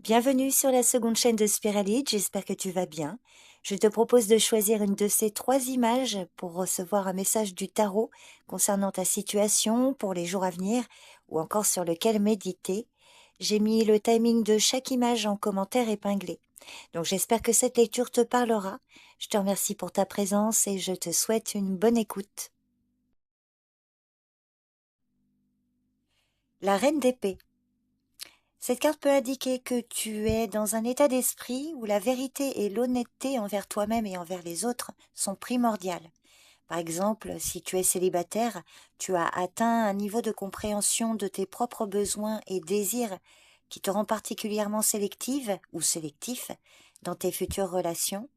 Bienvenue sur la seconde chaîne de Spiralite, j'espère que tu vas bien. Je te propose de choisir une de ces trois images pour recevoir un message du tarot concernant ta situation pour les jours à venir ou encore sur lequel méditer. J'ai mis le timing de chaque image en commentaire épinglé. Donc j'espère que cette lecture te parlera. Je te remercie pour ta présence et je te souhaite une bonne écoute. La Reine d'épée. Cette carte peut indiquer que tu es dans un état d'esprit où la vérité et l'honnêteté envers toi-même et envers les autres sont primordiales. Par exemple, si tu es célibataire, tu as atteint un niveau de compréhension de tes propres besoins et désirs qui te rend particulièrement sélective ou sélectif dans tes futures relations.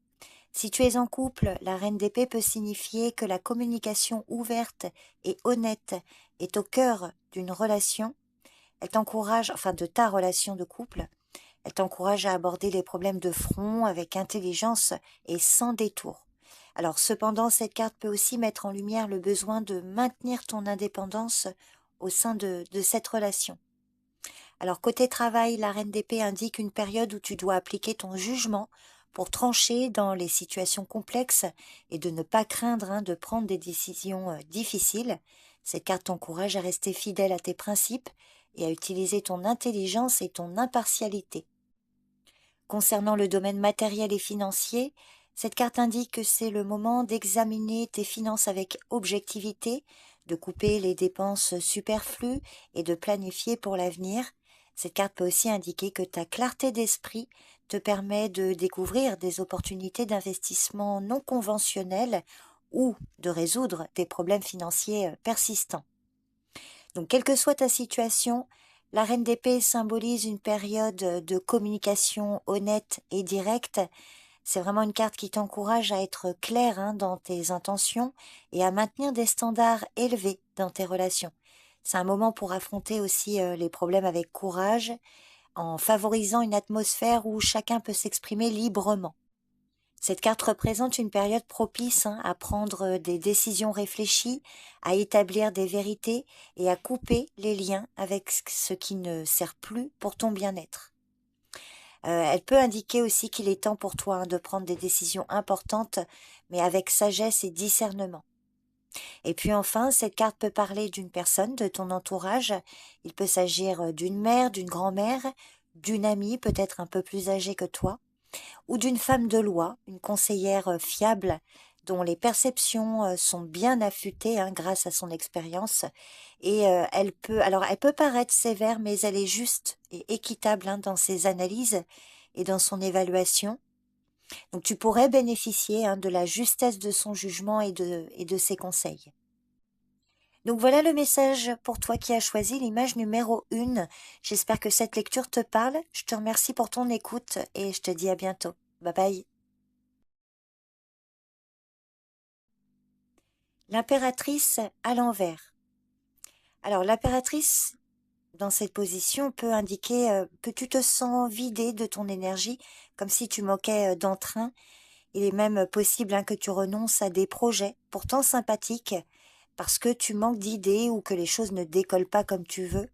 Si tu es en couple, la reine d'épée peut signifier que la communication ouverte et honnête est au cœur d'une relation. Elle t'encourage, enfin de ta relation de couple, elle t'encourage à aborder les problèmes de front avec intelligence et sans détour. Alors cependant, cette carte peut aussi mettre en lumière le besoin de maintenir ton indépendance au sein de cette relation. Alors côté travail, la reine d'épée indique une période où tu dois appliquer ton jugement pour trancher dans les situations complexes et de ne pas craindre de prendre des décisions difficiles. Cette carte t'encourage à rester fidèle à tes principes et à utiliser ton intelligence et ton impartialité. Concernant le domaine matériel et financier, cette carte indique que c'est le moment d'examiner tes finances avec objectivité, de couper les dépenses superflues et de planifier pour l'avenir. Cette carte peut aussi indiquer que ta clarté d'esprit te permet de découvrir des opportunités d'investissement non conventionnelles ou de résoudre des problèmes financiers persistants. Donc, quelle que soit ta situation, la reine d'épée symbolise une période de communication honnête et directe. C'est vraiment une carte qui t'encourage à être clair dans tes intentions et à maintenir des standards élevés dans tes relations. C'est un moment pour affronter aussi les problèmes avec courage, en favorisant une atmosphère où chacun peut s'exprimer librement. Cette carte représente une période propice à prendre des décisions réfléchies, à établir des vérités et à couper les liens avec ce qui ne sert plus pour ton bien-être. Elle peut indiquer aussi qu'il est temps pour toi de prendre des décisions importantes, mais avec sagesse et discernement. Et puis enfin, cette carte peut parler d'une personne de ton entourage. Il peut s'agir d'une mère, d'une grand-mère, d'une amie peut-être un peu plus âgée que toi, ou d'une femme de loi, une conseillère fiable dont les perceptions sont bien affûtées grâce à son expérience. Et elle peut paraître sévère, mais elle est juste et équitable dans ses analyses et dans son évaluation. Donc tu pourrais bénéficier de la justesse de son jugement et de ses conseils. Donc voilà le message pour toi qui as choisi l'image numéro 1. J'espère que cette lecture te parle. Je te remercie pour ton écoute et je te dis à bientôt. Bye bye. L'impératrice à l'envers. Alors l'impératrice, dans cette position, peut indiquer que tu te sens vidé de ton énergie, comme si tu manquais d'entrain. Il est même possible que tu renonces à des projets pourtant sympathiques parce que tu manques d'idées ou que les choses ne décollent pas comme tu veux.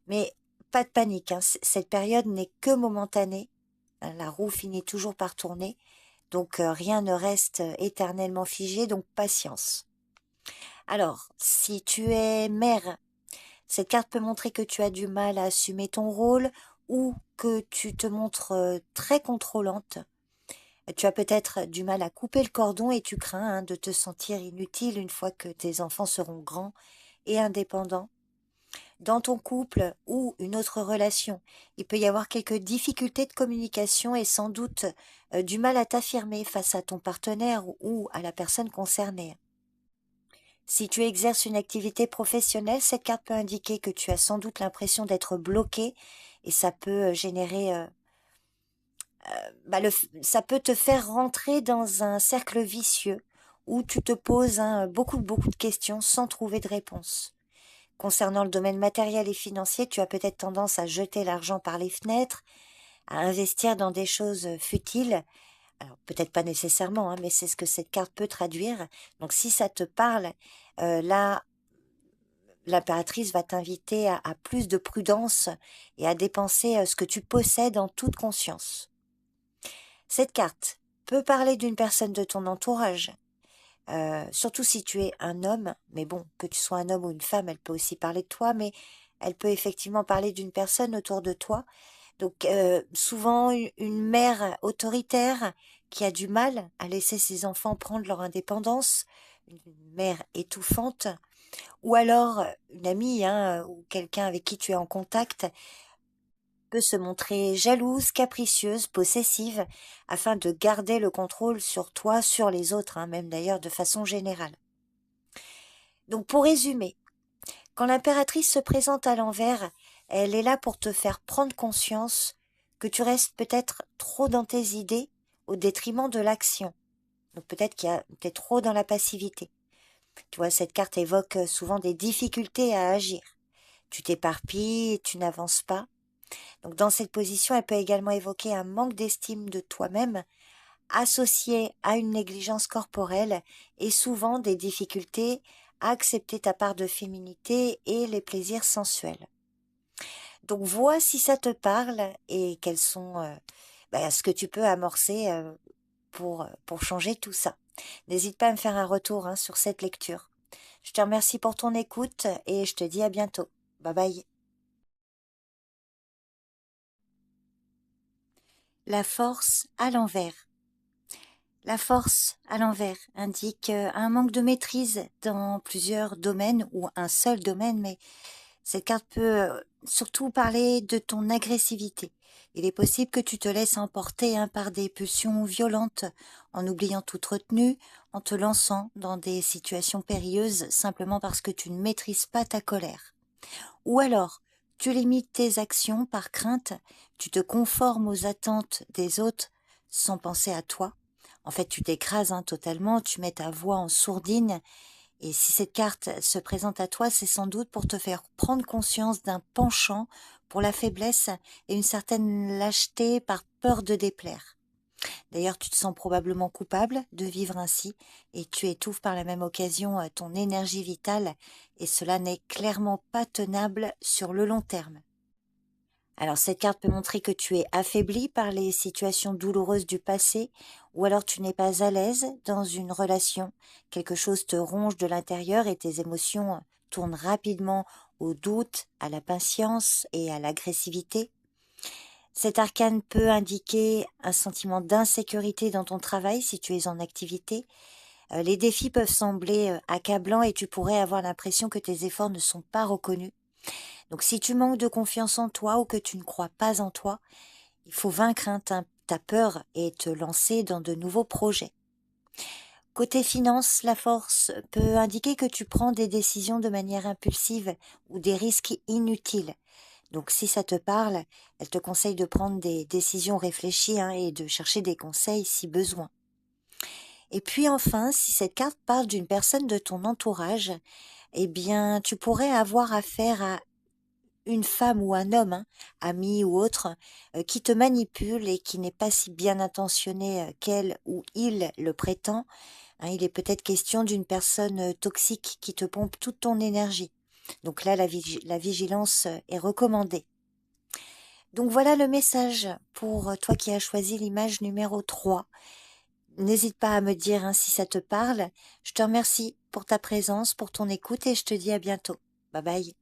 Mais pas de panique, cette période n'est que momentanée. La roue finit toujours par tourner, donc rien ne reste éternellement figé, donc patience. Alors, si tu es mère, cette carte peut montrer que tu as du mal à assumer ton rôle ou que tu te montres très contrôlante. Tu as peut-être du mal à couper le cordon et tu crains de te sentir inutile une fois que tes enfants seront grands et indépendants. Dans ton couple ou une autre relation, il peut y avoir quelques difficultés de communication et sans doute du mal à t'affirmer face à ton partenaire ou à la personne concernée. Si tu exerces une activité professionnelle, cette carte peut indiquer que tu as sans doute l'impression d'être bloqué et ça peut générer, ça peut te faire rentrer dans un cercle vicieux où tu te poses beaucoup de questions sans trouver de réponse. Concernant le domaine matériel et financier, tu as peut-être tendance à jeter l'argent par les fenêtres, à investir dans des choses futiles. Alors peut-être pas nécessairement, mais c'est ce que cette carte peut traduire. Donc si ça te parle, là, l'impératrice va t'inviter à plus de prudence et à dépenser ce que tu possèdes en toute conscience. Cette carte peut parler d'une personne de ton entourage, surtout si tu es un homme, mais bon, que tu sois un homme ou une femme, elle peut aussi parler de toi, mais elle peut effectivement parler d'une personne autour de toi. Donc souvent une mère autoritaire qui a du mal à laisser ses enfants prendre leur indépendance, une mère étouffante, ou alors une amie ou quelqu'un avec qui tu es en contact peut se montrer jalouse, capricieuse, possessive, afin de garder le contrôle sur toi, sur les autres, même d'ailleurs de façon générale. Donc pour résumer, quand l'impératrice se présente à l'envers, elle est là pour te faire prendre conscience que tu restes peut-être trop dans tes idées au détriment de l'action. Donc peut-être t'es trop dans la passivité. Tu vois, cette carte évoque souvent des difficultés à agir. Tu t'éparpilles et tu n'avances pas. Donc dans cette position, elle peut également évoquer un manque d'estime de toi-même, associé à une négligence corporelle et souvent des difficultés à accepter ta part de féminité et les plaisirs sensuels. Donc vois si ça te parle et quels sont ce que tu peux amorcer pour changer tout ça. N'hésite pas à me faire un retour sur cette lecture. Je te remercie pour ton écoute et je te dis à bientôt. Bye bye. La force à l'envers. La force à l'envers indique un manque de maîtrise dans plusieurs domaines ou un seul domaine, mais cette carte peut surtout parler de ton agressivité. Il est possible que tu te laisses emporter par des pulsions violentes, en oubliant toute retenue, en te lançant dans des situations périlleuses simplement parce que tu ne maîtrises pas ta colère. Ou alors, tu limites tes actions par crainte, tu te conformes aux attentes des autres sans penser à toi. En fait, tu t'écrases totalement, tu mets ta voix en sourdine. Et si cette carte se présente à toi, c'est sans doute pour te faire prendre conscience d'un penchant pour la faiblesse et une certaine lâcheté par peur de déplaire. D'ailleurs, tu te sens probablement coupable de vivre ainsi et tu étouffes par la même occasion ton énergie vitale et cela n'est clairement pas tenable sur le long terme. Alors cette carte peut montrer que tu es affaibli par les situations douloureuses du passé ou alors tu n'es pas à l'aise dans une relation, quelque chose te ronge de l'intérieur et tes émotions tournent rapidement au doute, à la patience et à l'agressivité. Cet arcane peut indiquer un sentiment d'insécurité dans ton travail si tu es en activité. Les défis peuvent sembler accablants et tu pourrais avoir l'impression que tes efforts ne sont pas reconnus. Donc si tu manques de confiance en toi ou que tu ne crois pas en toi, il faut vaincre ta peur et te lancer dans de nouveaux projets. Côté finance, la force peut indiquer que tu prends des décisions de manière impulsive ou des risques inutiles. Donc si ça te parle, elle te conseille de prendre des décisions réfléchies et de chercher des conseils si besoin. Et puis enfin, si cette carte parle d'une personne de ton entourage, eh bien tu pourrais avoir affaire à une femme ou un homme, ami ou autre, qui te manipule et qui n'est pas si bien intentionné qu'elle ou il le prétend. Il est peut-être question d'une personne toxique qui te pompe toute ton énergie. Donc là, la vigilance est recommandée. Donc voilà le message pour toi qui as choisi l'image numéro 3. N'hésite pas à me dire si ça te parle. Je te remercie pour ta présence, pour ton écoute et je te dis à bientôt. Bye bye.